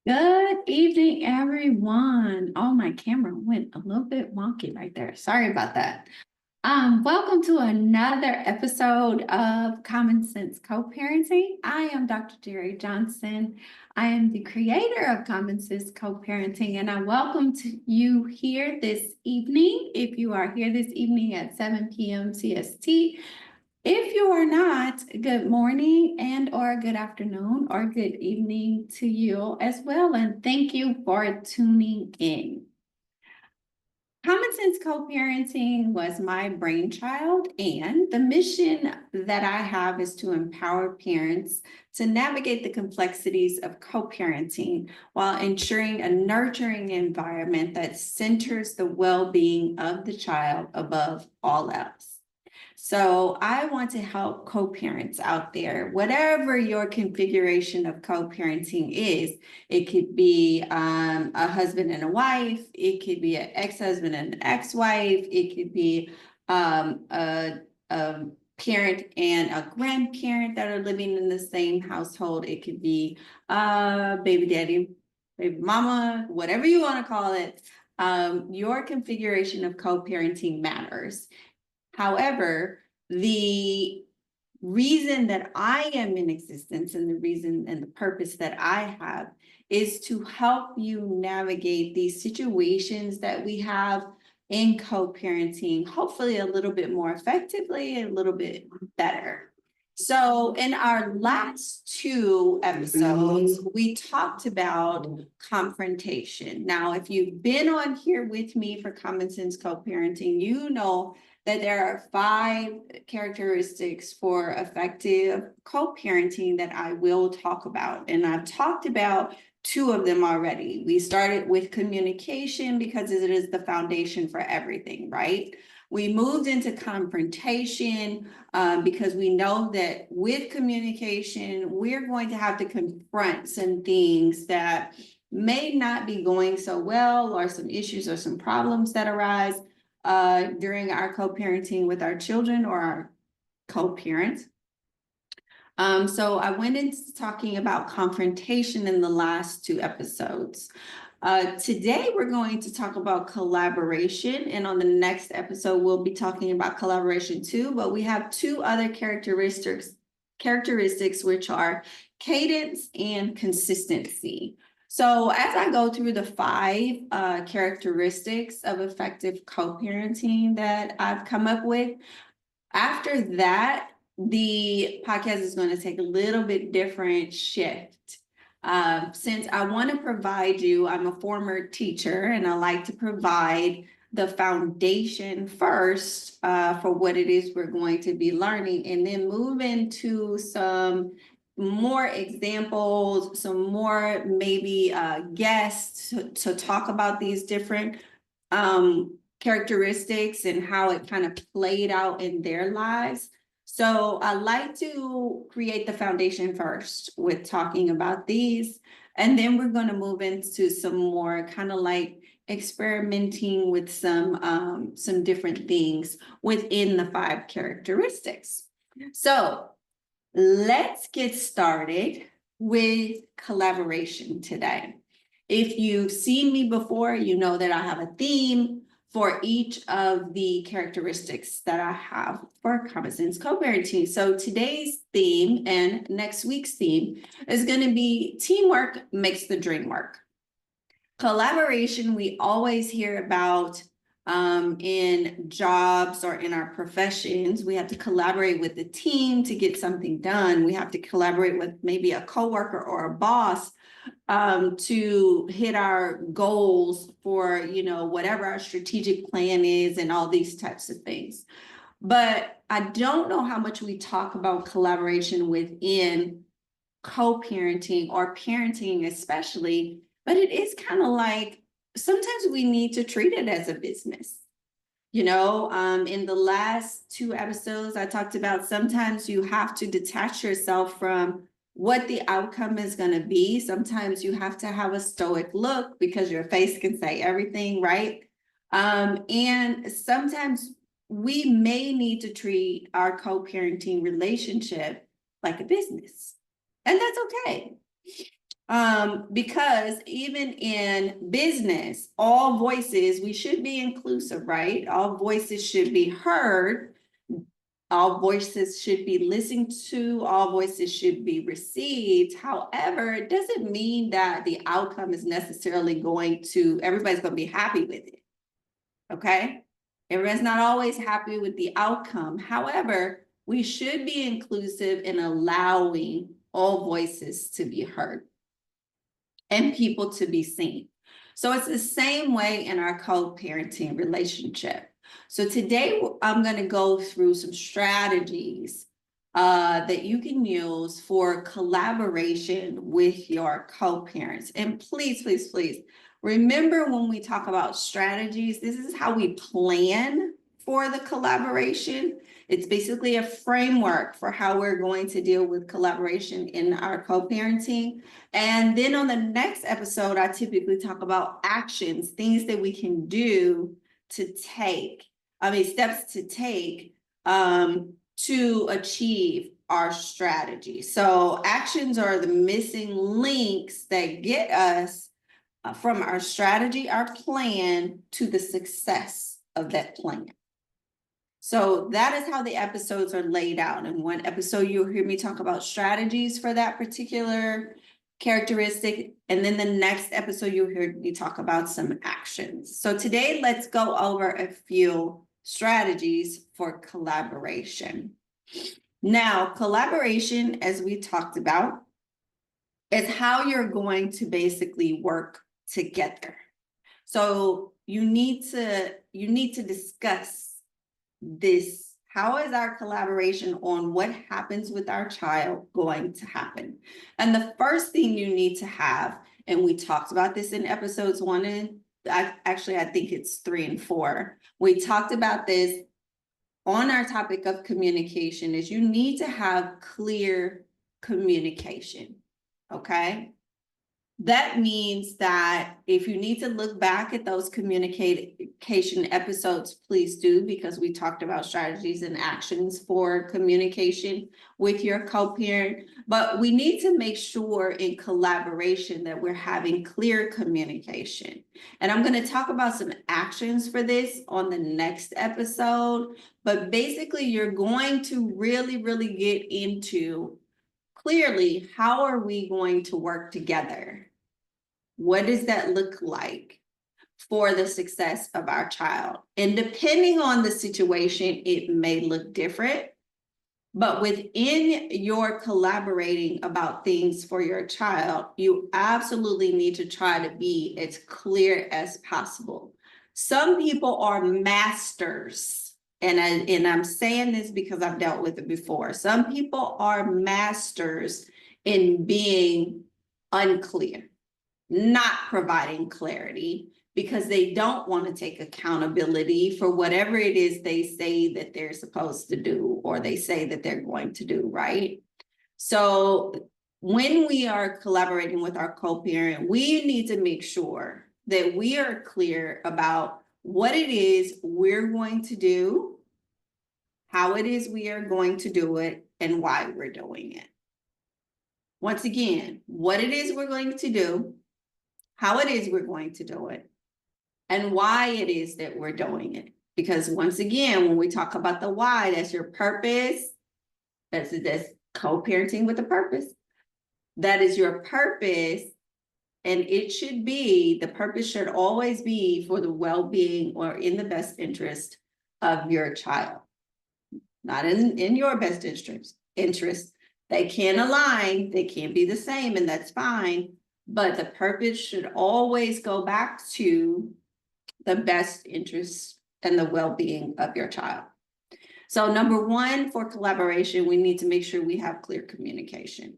Good evening, everyone. Oh, my camera went a little bit wonky right there. Sorry about that. Welcome to another episode of Common Sense Co-Parenting. I am Dr. Jerry Johnson. I am the creator of Common Sense Co-Parenting, and I welcome you here this evening. If you are here this evening at 7 p.m. CST, if you are not, good morning and or good afternoon or good evening to you as well. And thank you for tuning in. Common Sense Co-Parenting was my brainchild, and the mission that I have is to empower parents to navigate the complexities of co-parenting while ensuring a nurturing environment that centers the well-being of the child above all else. So I want to help co-parents out there, whatever your configuration of co-parenting is. It could be a husband and a wife. It could be an ex-husband and an ex-wife. It could be a parent and a grandparent that are living in the same household. It could be baby daddy, baby mama, whatever you want to call it. Your configuration of co-parenting matters. However, the reason that I am in existence and the reason and the purpose that I have is to help you navigate these situations that we have in co-parenting, hopefully a little bit more effectively, a little bit better. So in our last two episodes, we talked about confrontation. Now, if you've been on here with me for Common Sense Co-Parenting, you know that there are 5 characteristics for effective co-parenting that I will talk about. And I've talked about 2 of them already. We started with communication because it is the foundation for everything, right? We moved into confrontation because we know that with communication, we're going to have to confront some things that may not be going so well, or some issues or some problems that arise during our co-parenting with our children or our co-parents. So I went into talking about confrontation in the last 2 episodes. Today, we're going to talk about collaboration, and on the next episode, we'll be talking about collaboration too, but we have 2 other characteristics which are cadence and consistency. So as I go through the 5 characteristics of effective co-parenting that I've come up with, after that, the podcast is going to take a little bit different shift. Since I want to provide you, I'm a former teacher and I like to provide the foundation first for what it is we're going to be learning, and then move into some more examples, some more maybe guests to talk about these different characteristics and how it kind of played out in their lives. So I like to create the foundation first with talking about these, and then we're going to move into some more kind of like experimenting with some different things within the 5 characteristics. So let's get started with collaboration today. If you've seen me before, you know that I have a theme for each of the characteristics that I have for Common Sense Co-Parenting. So today's theme and next week's theme is going to be teamwork makes the dream work. Collaboration, we always hear about in jobs or in our professions. We have to collaborate with the team to get something done. We have to collaborate with maybe a coworker or a boss to hit our goals for, whatever our strategic plan is and all these types of things. But I don't know how much we talk about collaboration within co-parenting or parenting especially, but it is kind of like sometimes we need to treat it as a business. In the last 2 episodes, I talked about sometimes you have to detach yourself from what the outcome is going to be. Sometimes you have to have a stoic look because your face can say everything, right? And sometimes we may need to treat our co-parenting relationship like a business, and that's okay. Because even in business, all voices, we should be inclusive, right? All voices should be heard. All voices should be listened to, all voices should be received. However, it doesn't mean that the outcome is necessarily everybody's going to be happy with it. Okay? Everyone's not always happy with the outcome. However, we should be inclusive in allowing all voices to be heard and people to be seen. So it's the same way in our co-parenting relationship. So today I'm going to go through some strategies that you can use for collaboration with your co-parents. And please, please, please remember, when we talk about strategies, this is how we plan for the collaboration. It's basically a framework for how we're going to deal with collaboration in our co-parenting. And then on the next episode, I typically talk about actions, things that we can do to take, steps to take to achieve our strategy. So actions are the missing links that get us from our strategy, our plan, to the success of that plan. So that is how the episodes are laid out. In one episode, you'll hear me talk about strategies for that particular characteristic. And then the next episode, you'll hear me talk about some actions. So today, let's go over a few strategies for collaboration. Now, collaboration, as we talked about, is how you're going to basically work together. So you need to discuss this. How is our collaboration on what happens with our child going to happen? And the first thing you need to have, and we talked about this in episodes 1 and I think it's 3 and 4. We talked about this on our topic of communication, is you need to have clear communication. Okay. That means that if you need to look back at those communication episodes, please do, because we talked about strategies and actions for communication with your co-parent. But we need to make sure in collaboration that we're having clear communication. And I'm going to talk about some actions for this on the next episode. But basically, you're going to really, really get into clearly, how are we going to work together? What does that look like for the success of our child? And depending on the situation, it may look different. But within your collaborating about things for your child, you absolutely need to try to be as clear as possible. Some people are masters, and I'm saying this because I've dealt with it before. Some people are masters in being unclear, not providing clarity, because they don't want to take accountability for whatever it is they say that they're supposed to do, or they say that they're going to do, right? So when we are collaborating with our co-parent, we need to make sure that we are clear about what it is we're going to do, how it is we are going to do it, and why we're doing it. Once again, what it is we're going to do, how it is we're going to do it, and why it is that we're doing it. Because once again, when we talk about the why, that's your purpose. That's co-parenting with a purpose. That is your purpose. And the purpose should always be for the well-being or in the best interest of your child. Not in your best interest. They can align, they can't be the same, and that's fine. But the purpose should always go back to the best interest and the well-being of your child. So number 1, for collaboration, we need to make sure we have clear communication.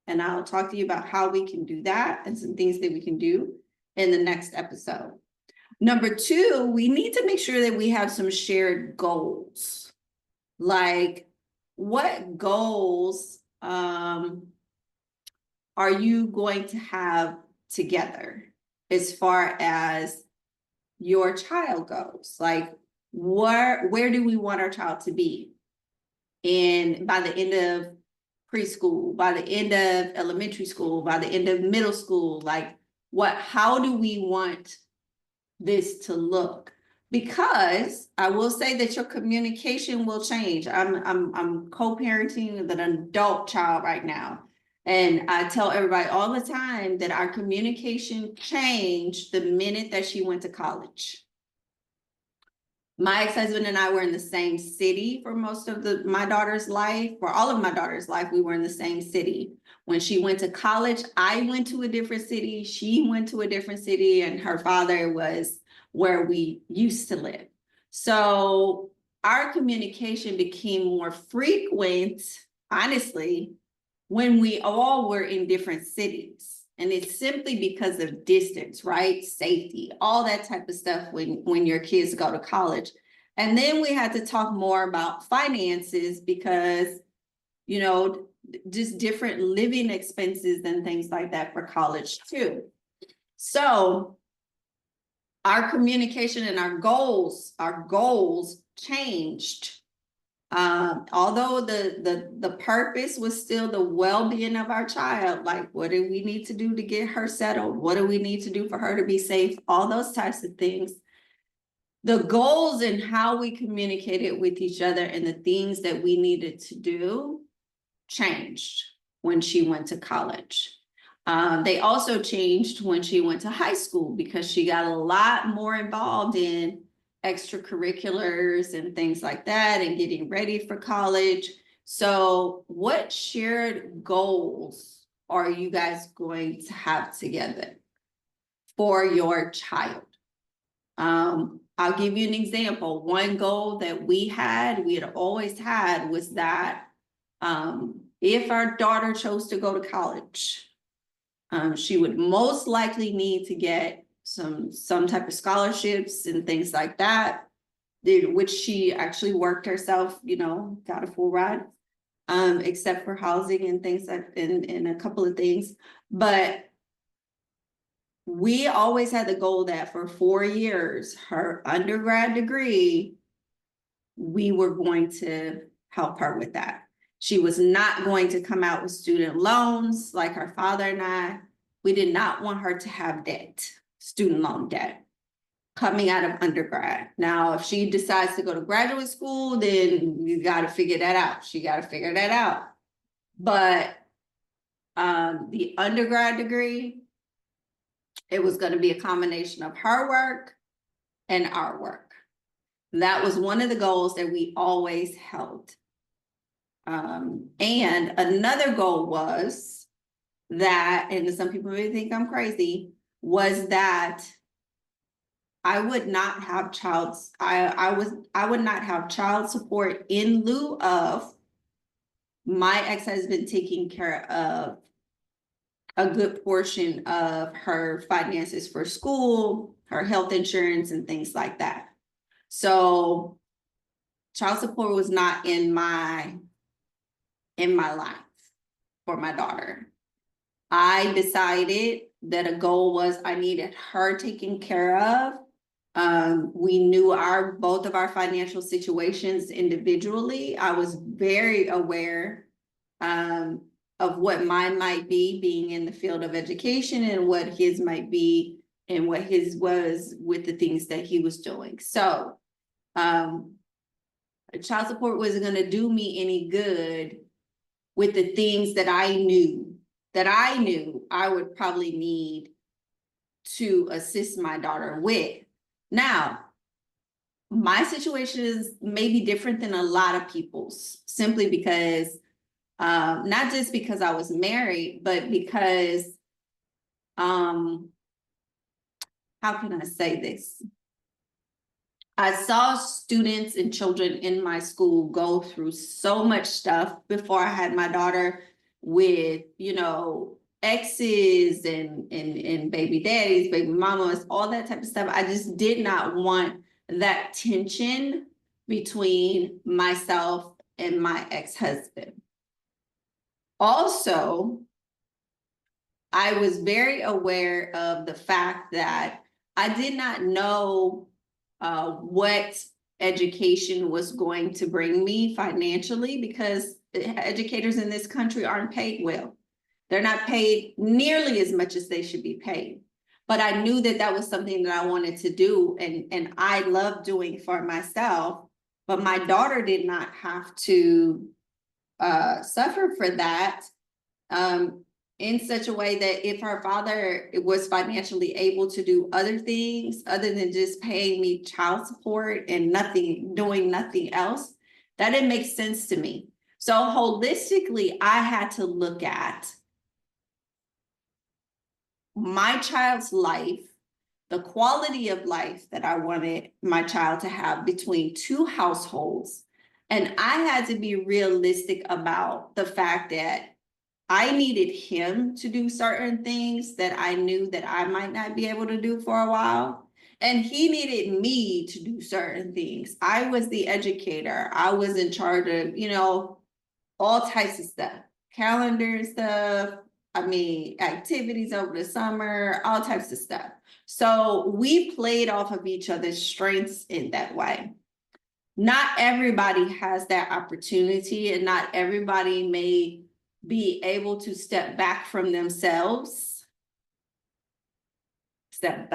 And I'll talk to you about how we can do that and some things that we can do in the next episode. Number 2, we need to make sure that we have some shared goals. Like, what goals are you going to have together as far as your child goes? Like, where do we want our child to be? And by the end of preschool, by the end of elementary school, by the end of middle school, like how do we want this to look? Because I will say that your communication will change. I'm co-parenting with an adult child right now. And I tell everybody all the time that our communication changed the minute that she went to college. My ex-husband and I were in the same city for most of my daughter's life. For all of my daughter's life, we were in the same city. When she went to college, I went to a different city. She went to a different city, and her father was where we used to live. So our communication became more frequent, honestly, when we all were in different cities. And it's simply because of distance, right? Safety, all that type of stuff when your kids go to college. And then we had to talk more about finances because, you know, just different living expenses and things like that for college too. So our communication and our goals changed. Although the purpose was still the well-being of our child, like what do we need to do to get her settled? What do we need to do for her to be safe? All those types of things. The goals and how we communicated with each other and the things that we needed to do changed when she went to college. They also changed when she went to high school because she got a lot more involved in extracurriculars and things like that and getting ready for college. So what shared goals are you guys going to have together for your child? I'll give you an example. One goal that we had always had was that if our daughter chose to go to college, she would most likely need to get some type of scholarships and things like that, which she actually worked herself, you know, got a full ride, except for housing and things like and a couple of things. But we always had the goal that for 4 years, her undergrad degree, we were going to help her with that. She was not going to come out with student loans like her father and I. We did not want her to have debt, student loan debt, coming out of undergrad. Now, if she decides to go to graduate school, then you got to figure that out. She got to figure that out. But the undergrad degree, it was going to be a combination of her work and our work. That was one of the goals that we always held. And another goal was that, and some people may think I'm crazy, was that I would not have I would not have child support in lieu of my ex-husband taking care of a good portion of her finances for school, her health insurance, and things like that. So child support was not in my life for my daughter. I decided that a goal was I needed her taken care of. We knew both of our financial situations individually. I was very aware of what mine might be being in the field of education and what his might be and what his was with the things that he was doing. So child support wasn't going to do me any good with the things that I knew I would probably need to assist my daughter with. Now, my situation is maybe different than a lot of people's, simply because, not just because I was married, but because, how can I say this? I saw students and children in my school go through so much stuff before I had my daughter with, you know, exes and baby daddies, baby mamas, all that type of stuff. I just did not want that tension between myself and my ex-husband. Also, I was very aware of the fact that I did not know what education was going to bring me financially, because educators in this country aren't paid well. They're not paid nearly as much as they should be paid. But I knew that that was something that I wanted to do, and I love doing for myself. But my daughter did not have to suffer for that, in such a way that if her father was financially able to do other things other than just paying me child support and doing nothing else, that didn't make sense to me. So holistically, I had to look at my child's life, the quality of life that I wanted my child to have between two households. And I had to be realistic about the fact that I needed him to do certain things that I knew that I might not be able to do for a while. And he needed me to do certain things. I was the educator. I was in charge of, all types of stuff, calendar stuff. I mean, activities over the summer, all types of stuff. So we played off of each other's strengths in that way. Not everybody has that opportunity, and not everybody may be able to step back from themselves and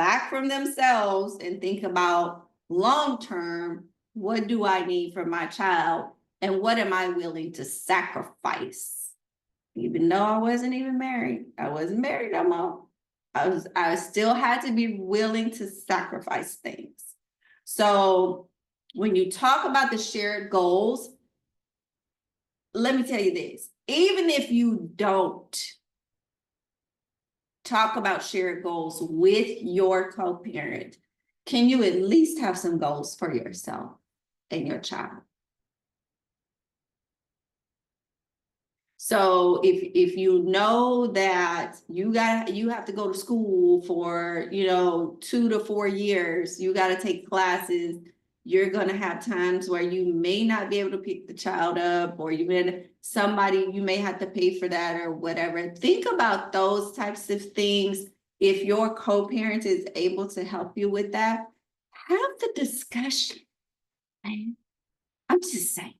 think about long-term, what do I need for my child and what am I willing to sacrifice? Even though I wasn't even married, I wasn't married no more. I still had to be willing to sacrifice things. So when you talk about the shared goals, let me tell you this, even if you don't talk about shared goals with your co-parent, can you at least have some goals for yourself and your child? So if you know that you have to go to school for 2 to 4 years, you got to take classes, you're going to have times where you may not be able to pick the child up, or you may have to pay for that or whatever. Think about those types of things. If your co-parent is able to help you with that, have the discussion. I'm just saying,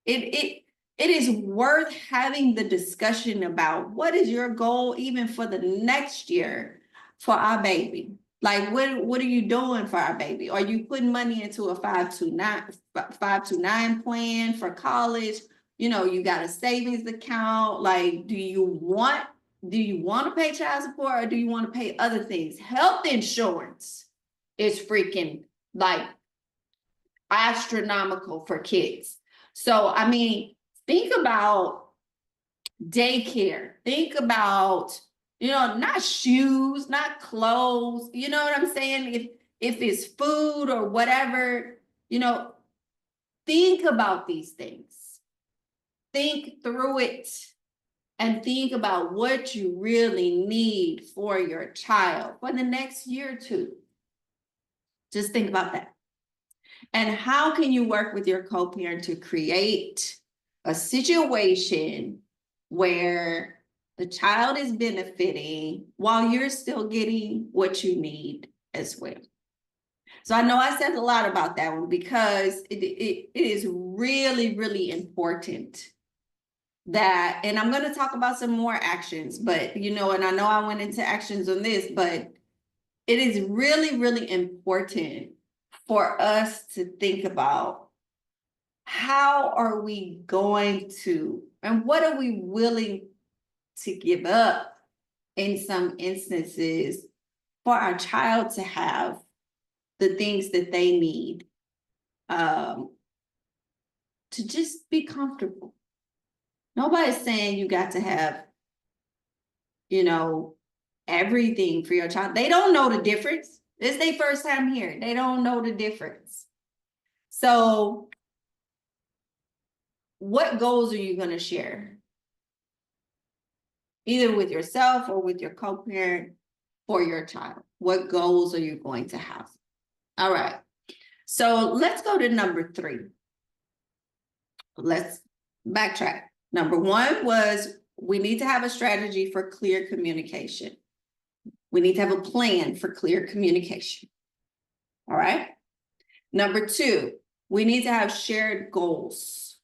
it is worth having the discussion about what is your goal even for the next year for our baby. Like, what are you doing for our baby? Are you putting money into a 529 plan for college? You got a savings account. Like, do you want to pay child support, or do you want to pay other things? Health insurance is freaking like astronomical for kids. So, I mean, think about daycare. Think about, not shoes, not clothes. You know what I'm saying? If it's food or whatever, think about these things. Think through it and think about what you really need for your child for the next year or two. Just think about that. And how can you work with your co-parent to create a situation where the child is benefiting while you're still getting what you need as well? So I know I said a lot about that one, because it is really, really important that, and I'm going to talk about some more actions, but, and I know I went into actions on this, but it is really, really important for us to think about, how are we going to, and what are we willing to give up in some instances for our child to have the things that they need to just be comfortable. Nobody's saying you got to have, everything for your child. They don't know the difference. It's their first time here. They don't know the difference. So what goals are you going to share? Either with yourself or with your co-parent for your child. What goals are you going to have? All right. So let's go to number 3. Let's backtrack. Number 1 was, we need to have a strategy for clear communication. We need to have a plan for clear communication. All right. Number 2, We need to have shared goals.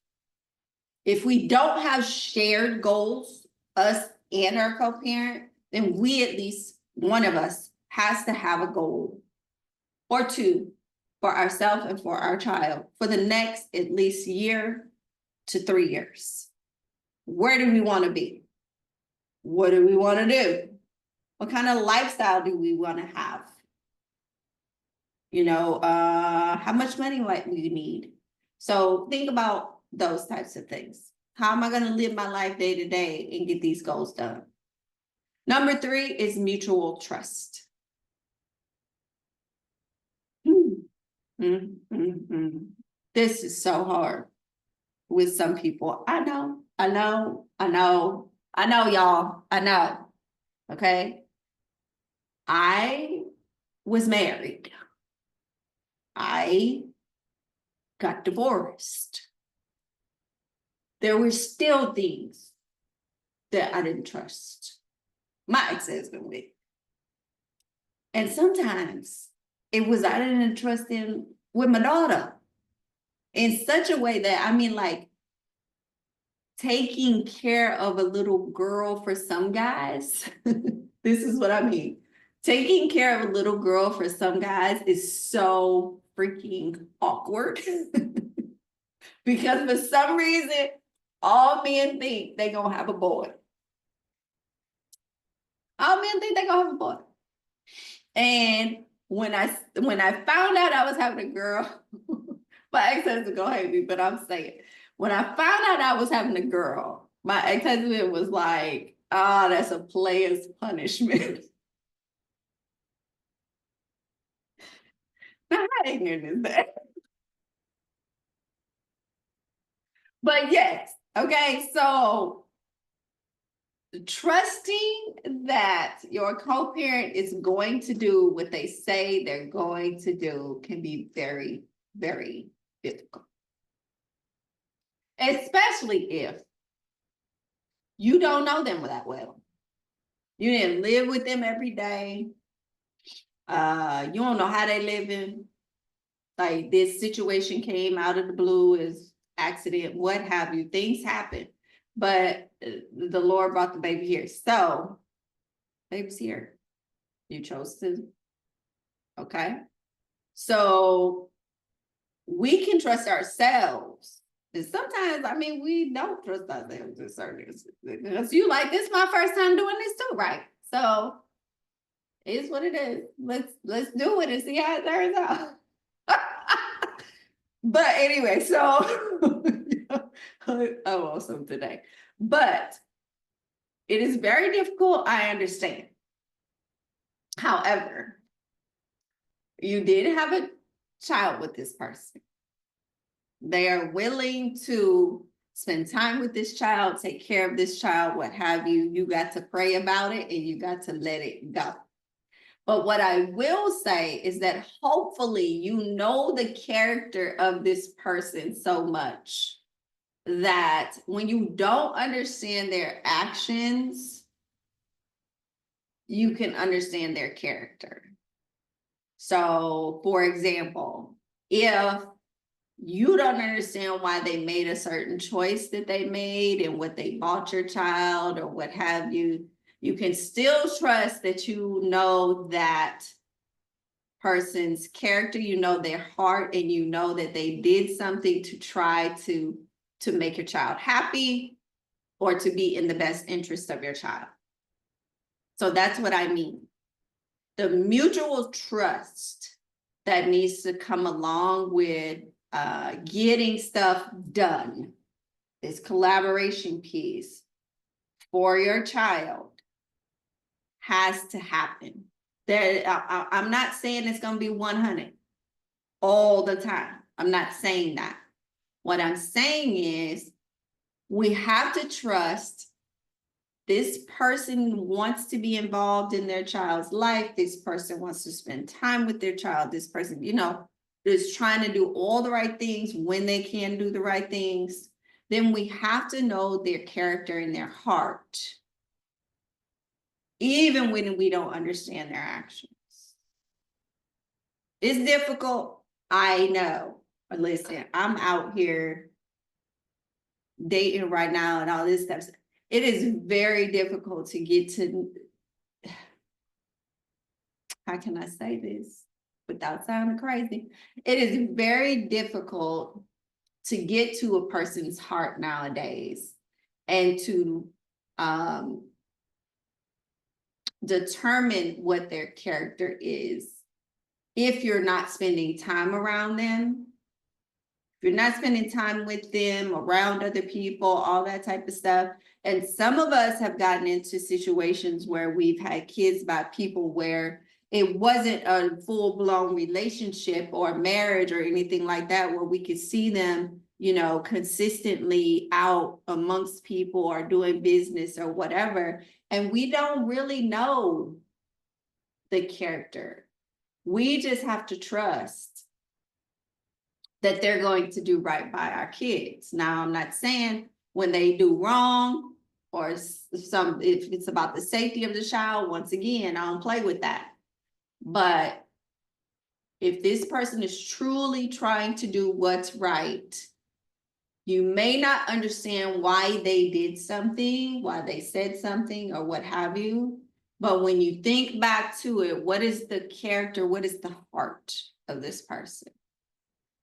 If we don't have shared goals, us and our co-parent, then we, at least one of us, has to have a goal or two for ourselves and for our child for the next at least year to 3 years. Where do we want to be? What do we want to do? What kind of lifestyle do we want to have? You know, how much money might we need? So think about those types of things. How am I going to live my life day to day and get these goals done? Number 3 is mutual trust. This is so hard with some people. I know, y'all. I know. Okay. I was married. I got divorced. There were still things that I didn't trust my ex-husband with. And sometimes it was I didn't trust him with my daughter in such a way that, I mean, like, taking care of a little girl for some guys, this is what I mean. Taking care of a little girl for some guys is so freaking awkward. Because for some reason, all men think they're gonna have a boy. All men think they're gonna have a boy. And when I found out I was having a girl, my ex-husband gonna hate me, but I'm saying, when I found out I was having a girl, my ex-husband was like, "Oh, that's a player's punishment." Now, how ignorant is that? But yes, okay, so trusting that your co-parent is going to do what they say they're going to do can be very, very difficult. Especially if you don't know them that well. You didn't live with them every day. You don't know how they living. Like, this situation came out of the blue, as accident, what have you. Things happen. But the Lord brought the baby here. So, baby's here. You chose to. Okay. So we can trust ourselves. And sometimes, I mean, we don't trust ourselves to certain extent. Because you like, this is my first time doing this too, right? So it is what it is. Let's do it and see how it turns out. But anyway, so I'm awesome today. But it is very difficult, I understand. However, you did have a child with this person. They are willing to spend time with this child, take care of this child, what have you. You got to pray about it and you got to let it go. But what I will say is that hopefully you know the character of this person so much that when you don't understand their actions, you can understand their character. So, for example, if you don't understand why they made a certain choice that they made and what they bought your child or what have you, you can still trust that you know that person's character, you know their heart, and you know that they did something to try to make your child happy or to be in the best interest of your child. So that's what I mean. The mutual trust that needs to come along with getting stuff done, this collaboration piece for your child, has to happen. I'm not saying it's going to be 100 all the time. I'm not saying that. What I'm saying is we have to trust this person wants to be involved in their child's life. This person wants to spend time with their child. This person, you know, is trying to do all the right things when they can do the right things. Then we have to know their character and their heart, even when we don't understand their actions. It's difficult, I know. listen, I'm out here dating right now and all this stuff. It is very difficult to get to, how can I say this without sounding crazy? It is very difficult to get to a person's heart nowadays and to determine what their character is if you're not spending time around them. If you're not spending time with them, around other people, all that type of stuff. And some of us have gotten into situations where we've had kids by people where it wasn't a full-blown relationship or marriage or anything like that, where we could see them, you know, consistently out amongst people or doing business or whatever. And we don't really know the character. We just have to trust that they're going to do right by our kids. Now, I'm not saying when they do wrong or if it's about the safety of the child, once again, I don't play with that. But if this person is truly trying to do what's right, you may not understand why they did something, why they said something, or what have you. But when you think back to it, what is the character? What is the heart of this person?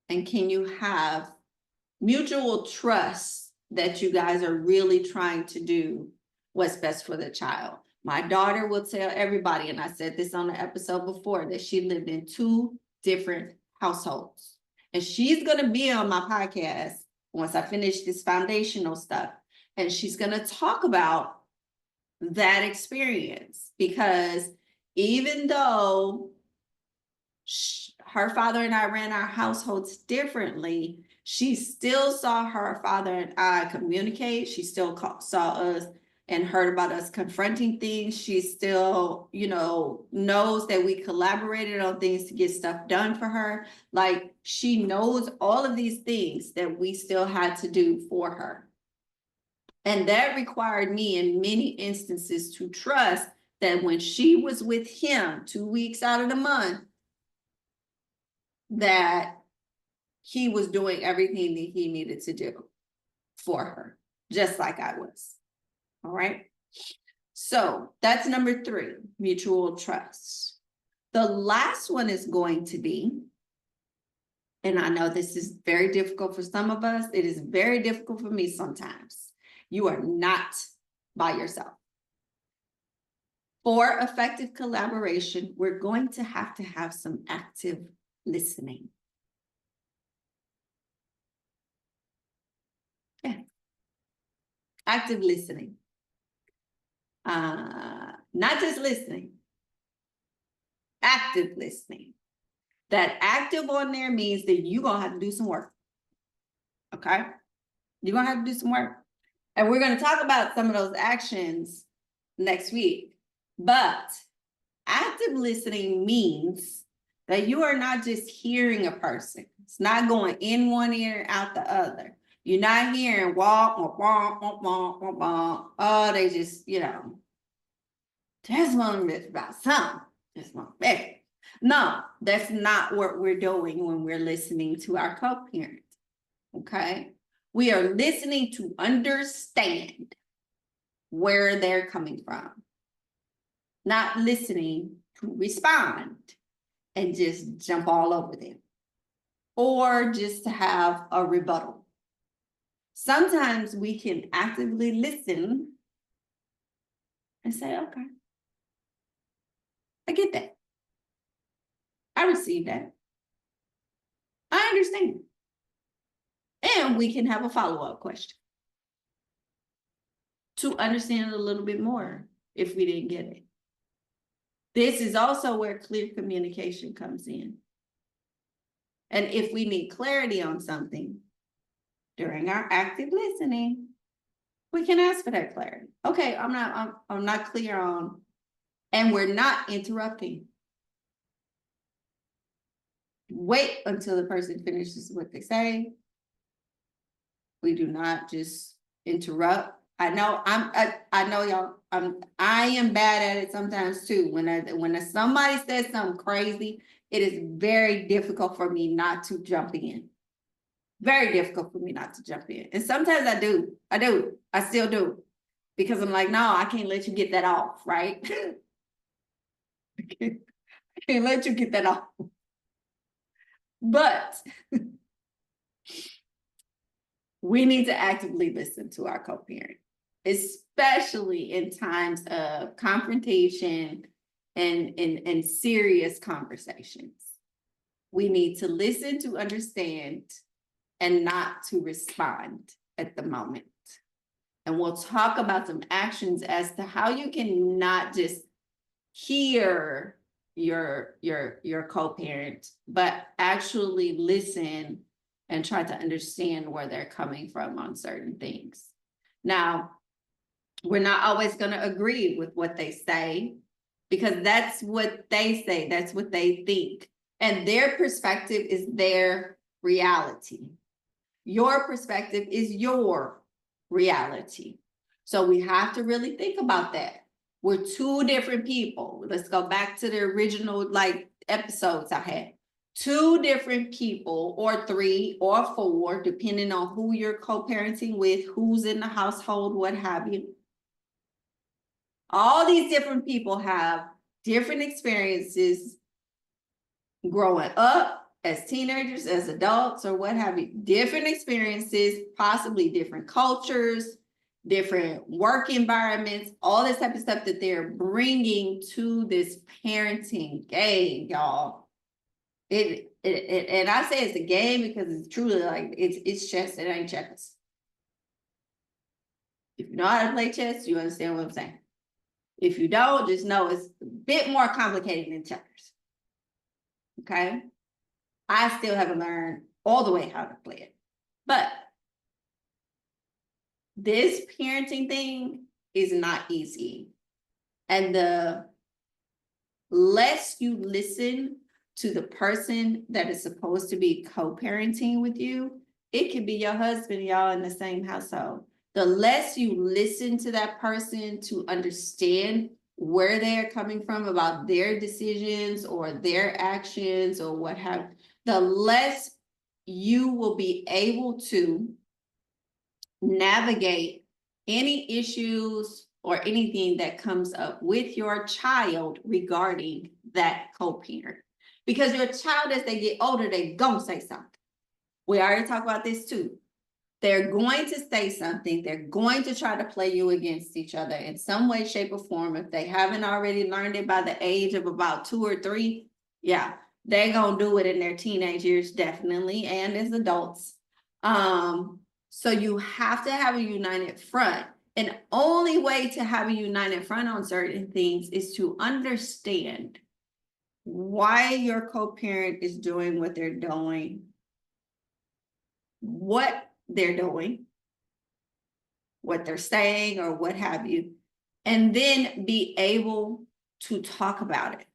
And can you have mutual trust that you guys are really trying to do what's best for the child? My daughter will tell everybody, and I said this on the episode before, that she lived in 2 different households. And she's going to be on my podcast once I finish this foundational stuff. And she's going to talk about that experience, because even though her father and I ran our households differently, she still saw her father and I communicate. She still saw us and heard about us confronting things. She still, you know, knows that we collaborated on things to get stuff done for her. Like, she knows all of these things that we still had to do for her. And that required me in many instances to trust that when she was with him 2 weeks out of the month, that he was doing everything that he needed to do for her, just like I was. All right. So that's number 3, mutual trust. The last one is going to be, and I know this is very difficult for some of us, it is very difficult for me sometimes. You are not by yourself. For effective collaboration, we're going to have some active listening. Yeah. Active listening. Not just listening, active listening. That active on there means that you're going to have to do some work. Okay? You're going to have to do some work. And we're going to talk about some of those actions next week. But active listening means that you are not just hearing a person. It's not going in one ear, out the other. You're not hearing walk, walk, walk, walk, walk, walk, walk. Oh, they just, you know, just one bit about something. Just one bit. No, that's not what we're doing when we're listening to our co-parent. Okay? We are listening to understand where they're coming from. Not listening to respond and just jump all over them. Or just to have a rebuttal. Sometimes we can actively listen and say, okay, I get that. I received that. I understand. And we can have a follow-up question to understand a little bit more if we didn't get it. This is also where clear communication comes in. And if we need clarity on something during our active listening, we can ask for that clarity. Okay, I'm not clear on, and we're not interrupting. Wait until the person finishes what they say. We do not just interrupt. I know I know y'all. I am bad at it sometimes too. When somebody says something crazy, it is very difficult for me not to jump in. Very difficult for me not to jump in. And sometimes I do. I still do. Because I'm like, no, I can't let you get that off, right? I can't let you get that off. But we need to actively listen to our co-parent, especially in times of confrontation and serious conversations. We need to listen to understand and not to respond at the moment. And we'll talk about some actions as to how you can not just hear your co-parent, but actually listen and try to understand where they're coming from on certain things. Now, we're not always going to agree with what they say, because that's what they say, that's what they think. And their perspective is their reality. Your perspective is your reality. So we have to really think about that. We're two different people. Let's go back to the original episodes I had. Two different people, or three or four, depending on who you're co-parenting with, who's in the household, what have you. All these different people have different experiences growing up, as teenagers, as adults, or what have you. Different experiences, possibly different cultures, different work environments, all this type of stuff that they're bringing to this parenting game, y'all. And I say it's a game because it's truly like it's chess, it ain't checkers. If you know how to play chess, you understand what I'm saying. If you don't, just know it's a bit more complicated than checkers. Okay? I still haven't learned all the way how to play it. But this parenting thing is not easy. And the less you listen to the person that is supposed to be co-parenting with you, it could be your husband, y'all in the same household. The less you listen to that person to understand where they're coming from about their decisions or their actions or what have, the less you will be able to navigate any issues or anything that comes up with your child regarding that co-parent. Because your child, as they get older, they gonna say something. We already talked about this too. They're going to say something. They're going to try to play you against each other in some way, shape, or form. If they haven't already learned it by the age of about 2 or 3, yeah, they're gonna do it in their teenage years, definitely, and as adults. So you have to have a united front. And only way to have a united front on certain things is to understand why your co-parent is doing what they're doing, what they're doing, what they're saying, or what have you, and then be able to talk about it.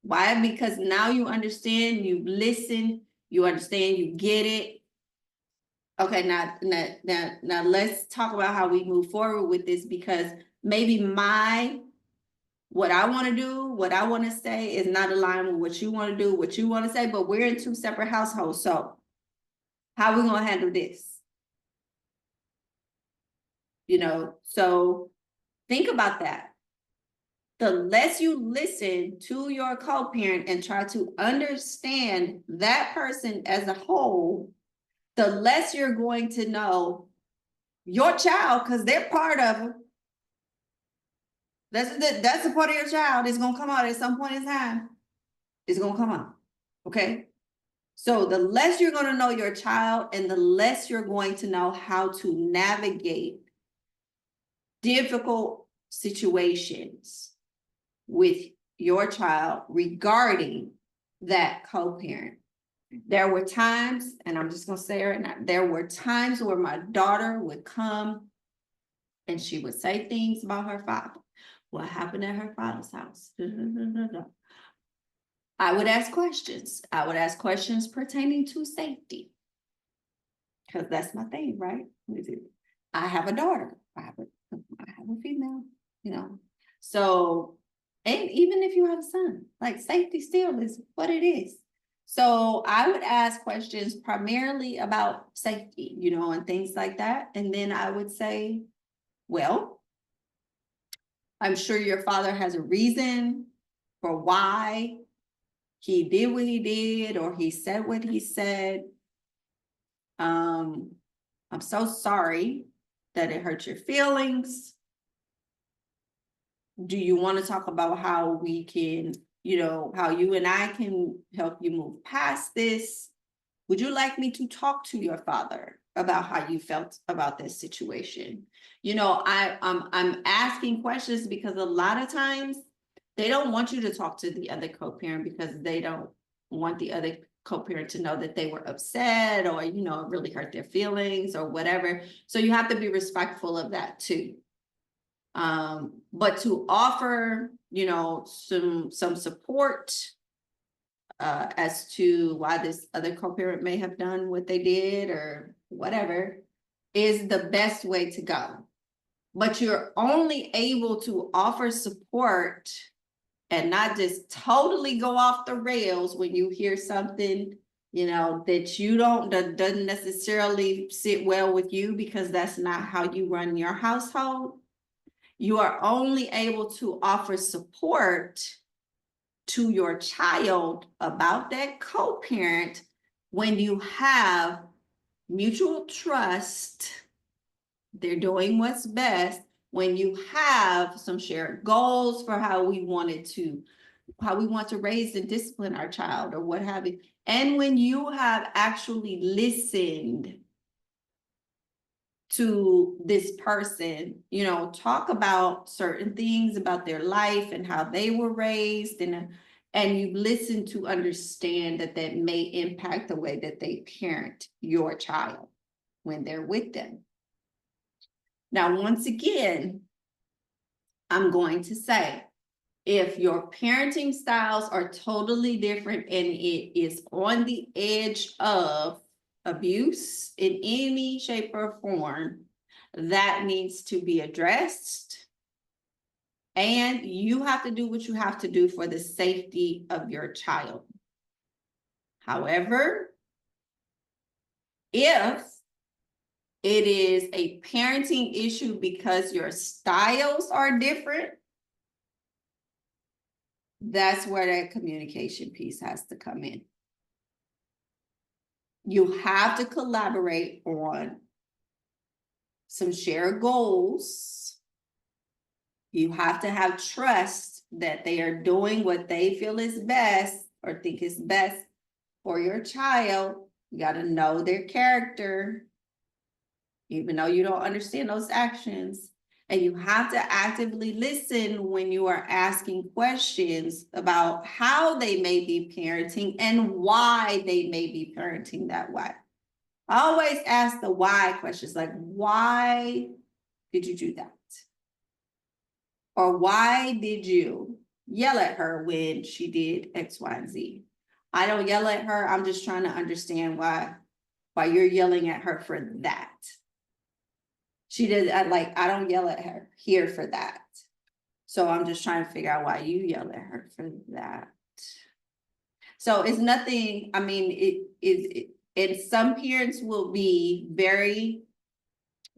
Why? Because now you understand, you listen, you understand, you get it. Okay, now let's talk about how we move forward with this, because maybe what I want to do, what I want to say is not aligned with what you want to do, what you want to say, but we're in 2 separate households. So how are we going to handle this? So think about that. The less you listen to your co-parent and try to understand that person as a whole, the less you're going to know your child, because they're part of it. That's a part of your child. It's going to come out at some point in time. It's going to come out. Okay? So the less you're going to know your child, and the less you're going to know how to navigate difficult situations with your child regarding that co-parent. There were times, and I'm just going to say it right now, there were times where my daughter would come and she would say things about her father. What happened at her father's house? I would ask questions. I would ask questions pertaining to safety, because that's my thing, right? I have a daughter. I have a female, So, and even if you have a son, like, safety still is what it is. So I would ask questions primarily about safety, and things like that. And then I would say, well, I'm sure your father has a reason for why he did what he did, or he said what he said. I'm so sorry that it hurt your feelings. Do you want to talk about how we can, how you and I can help you move past this? Would you like me to talk to your father about how you felt about this situation? I'm asking questions because a lot of times they don't want you to talk to the other co-parent because they don't want the other co-parent to know that they were upset, or, it really hurt their feelings or whatever. So you have to be respectful of that too. But to offer, some support as to why this other co-parent may have done what they did or whatever is the best way to go. But you're only able to offer support and not just totally go off the rails when you hear something, that doesn't necessarily sit well with you, because that's not how you run your household. You are only able to offer support to your child about that co-parent when you have mutual trust, they're doing what's best, when you have some shared goals for how we want to raise and discipline our child or what have you. And when you have actually listened to this person, talk about certain things about their life and how they were raised, and you listen to understand that may impact the way that they parent your child when they're with them. Now, once again, I'm going to say, if your parenting styles are totally different and it is on the edge of abuse in any shape or form, that needs to be addressed. And you have to do what you have to do for the safety of your child. However, if it is a parenting issue because your styles are different, that's where that communication piece has to come in. You have to collaborate on some shared goals. You have to have trust that they are doing what they feel is best or think is best for your child. You got to know their character, even though you don't understand those actions. And you have to actively listen when you are asking questions about how they may be parenting and why they may be parenting that way. I always ask the why questions, like, why did you do that? Or why did you yell at her when she did X, Y, and Z? I don't yell at her. I'm just trying to understand why you're yelling at her for that. She did, I don't yell at her here for that. So I'm just trying to figure out why you yell at her for that. So it's nothing, I mean, and some parents will be very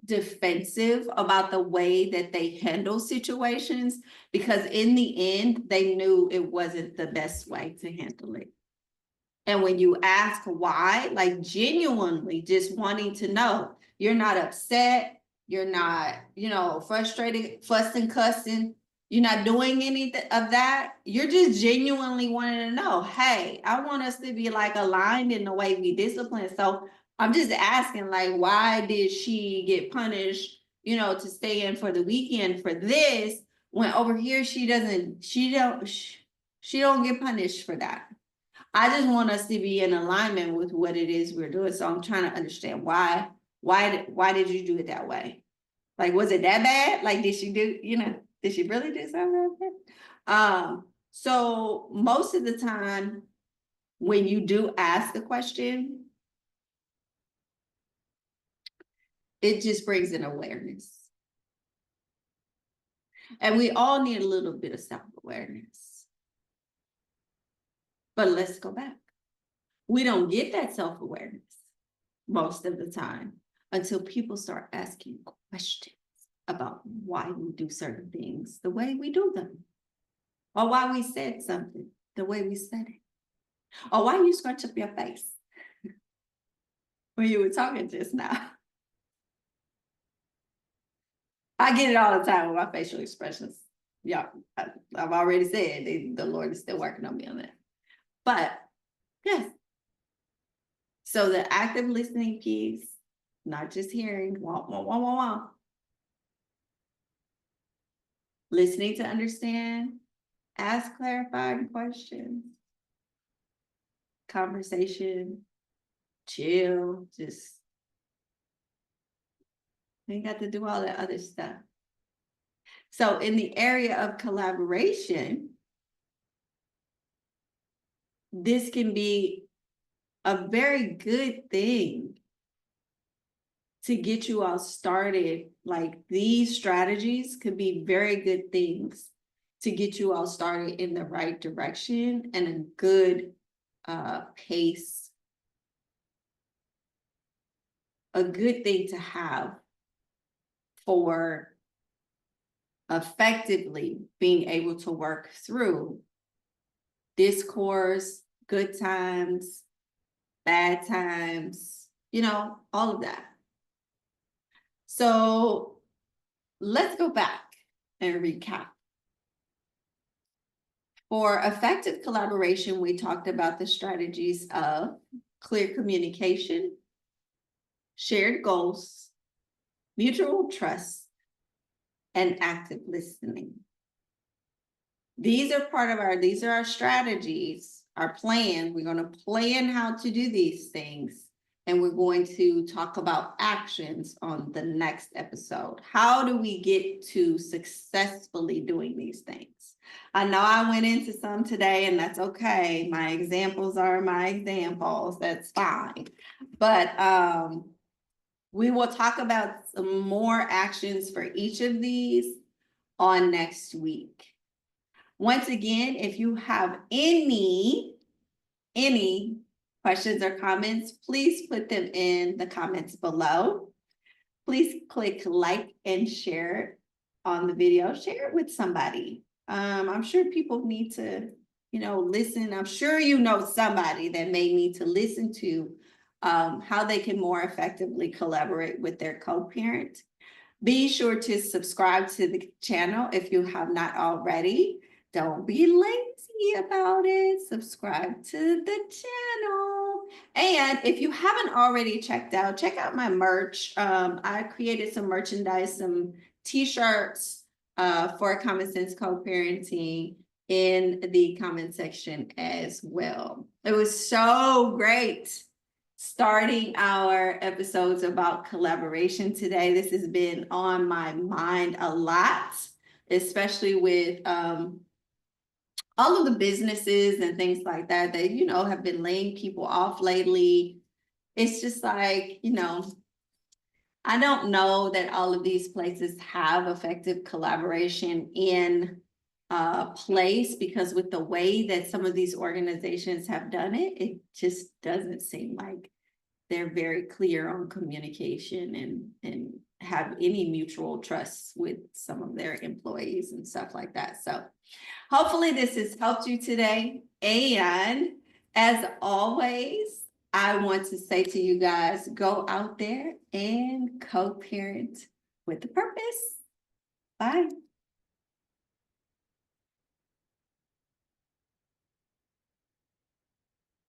defensive about the way that they handle situations, because in the end, they knew it wasn't the best way to handle it. And when you ask why, like genuinely just wanting to know, you're not upset, you're not, frustrated, fussing, cussing, you're not doing any of that. You're just genuinely wanting to know, hey, I want us to be like aligned in the way we discipline. So I'm just asking, like, why did she get punished, to stay in for the weekend for this, when over here she don't get punished for that. I just want us to be in alignment with what it is we're doing. So I'm trying to understand why did you do it that way? Like, was it that bad? Like, did she really do something like that? So most of the time when you do ask a question, it just brings an awareness. And we all need a little bit of self-awareness. But let's go back. We don't get that self-awareness most of the time until people start asking questions about why we do certain things the way we do them, or why we said something the way we said it, or why you scrunch up your face when you were talking just now. I get it all the time with my facial expressions. Yeah, I've already said the Lord is still working on me on that. But yes. So the active listening piece, not just hearing, wah, wah, wah, wah, wah. Listening to understand, ask clarifying questions, conversation, chill, just ain't got to do all that other stuff. So in the area of collaboration, this can be a very good thing to get you all started. Like, these strategies could be very good things to get you all started in the right direction and a good pace. A good thing to have for effectively being able to work through discourse, good times, bad times, all of that. So let's go back and recap. For effective collaboration, we talked about the strategies of clear communication, shared goals, mutual trust, and active listening. These are our strategies, our plan. We're going to plan how to do these things. And we're going to talk about actions on the next episode. How do we get to successfully doing these things? I know I went into some today, and that's okay. My examples are my examples. That's fine. But we will talk about some more actions for each of these on next week. Once again, if you have any questions or comments, please put them in the comments below. Please click like and share on the video. Share it with somebody. I'm sure people need to, listen. I'm sure somebody that may need to listen to how they can more effectively collaborate with their co-parent. Be sure to subscribe to the channel if you have not already. Don't be lazy about it. Subscribe to the channel. And if you haven't already check out my merch. I created some merchandise, some t-shirts for Common Sense Co-Parenting in the comment section as well. It was so great starting our episodes about collaboration today. This has been on my mind a lot, especially with all of the businesses and things like that have been laying people off lately. It's just like, I don't know that all of these places have effective collaboration in place, because with the way that some of these organizations have done it, it just doesn't seem like they're very clear on communication and have any mutual trust with some of their employees and stuff like that. So hopefully this has helped you today. And as always, I want to say to you guys, go out there and co-parent with a purpose. Bye.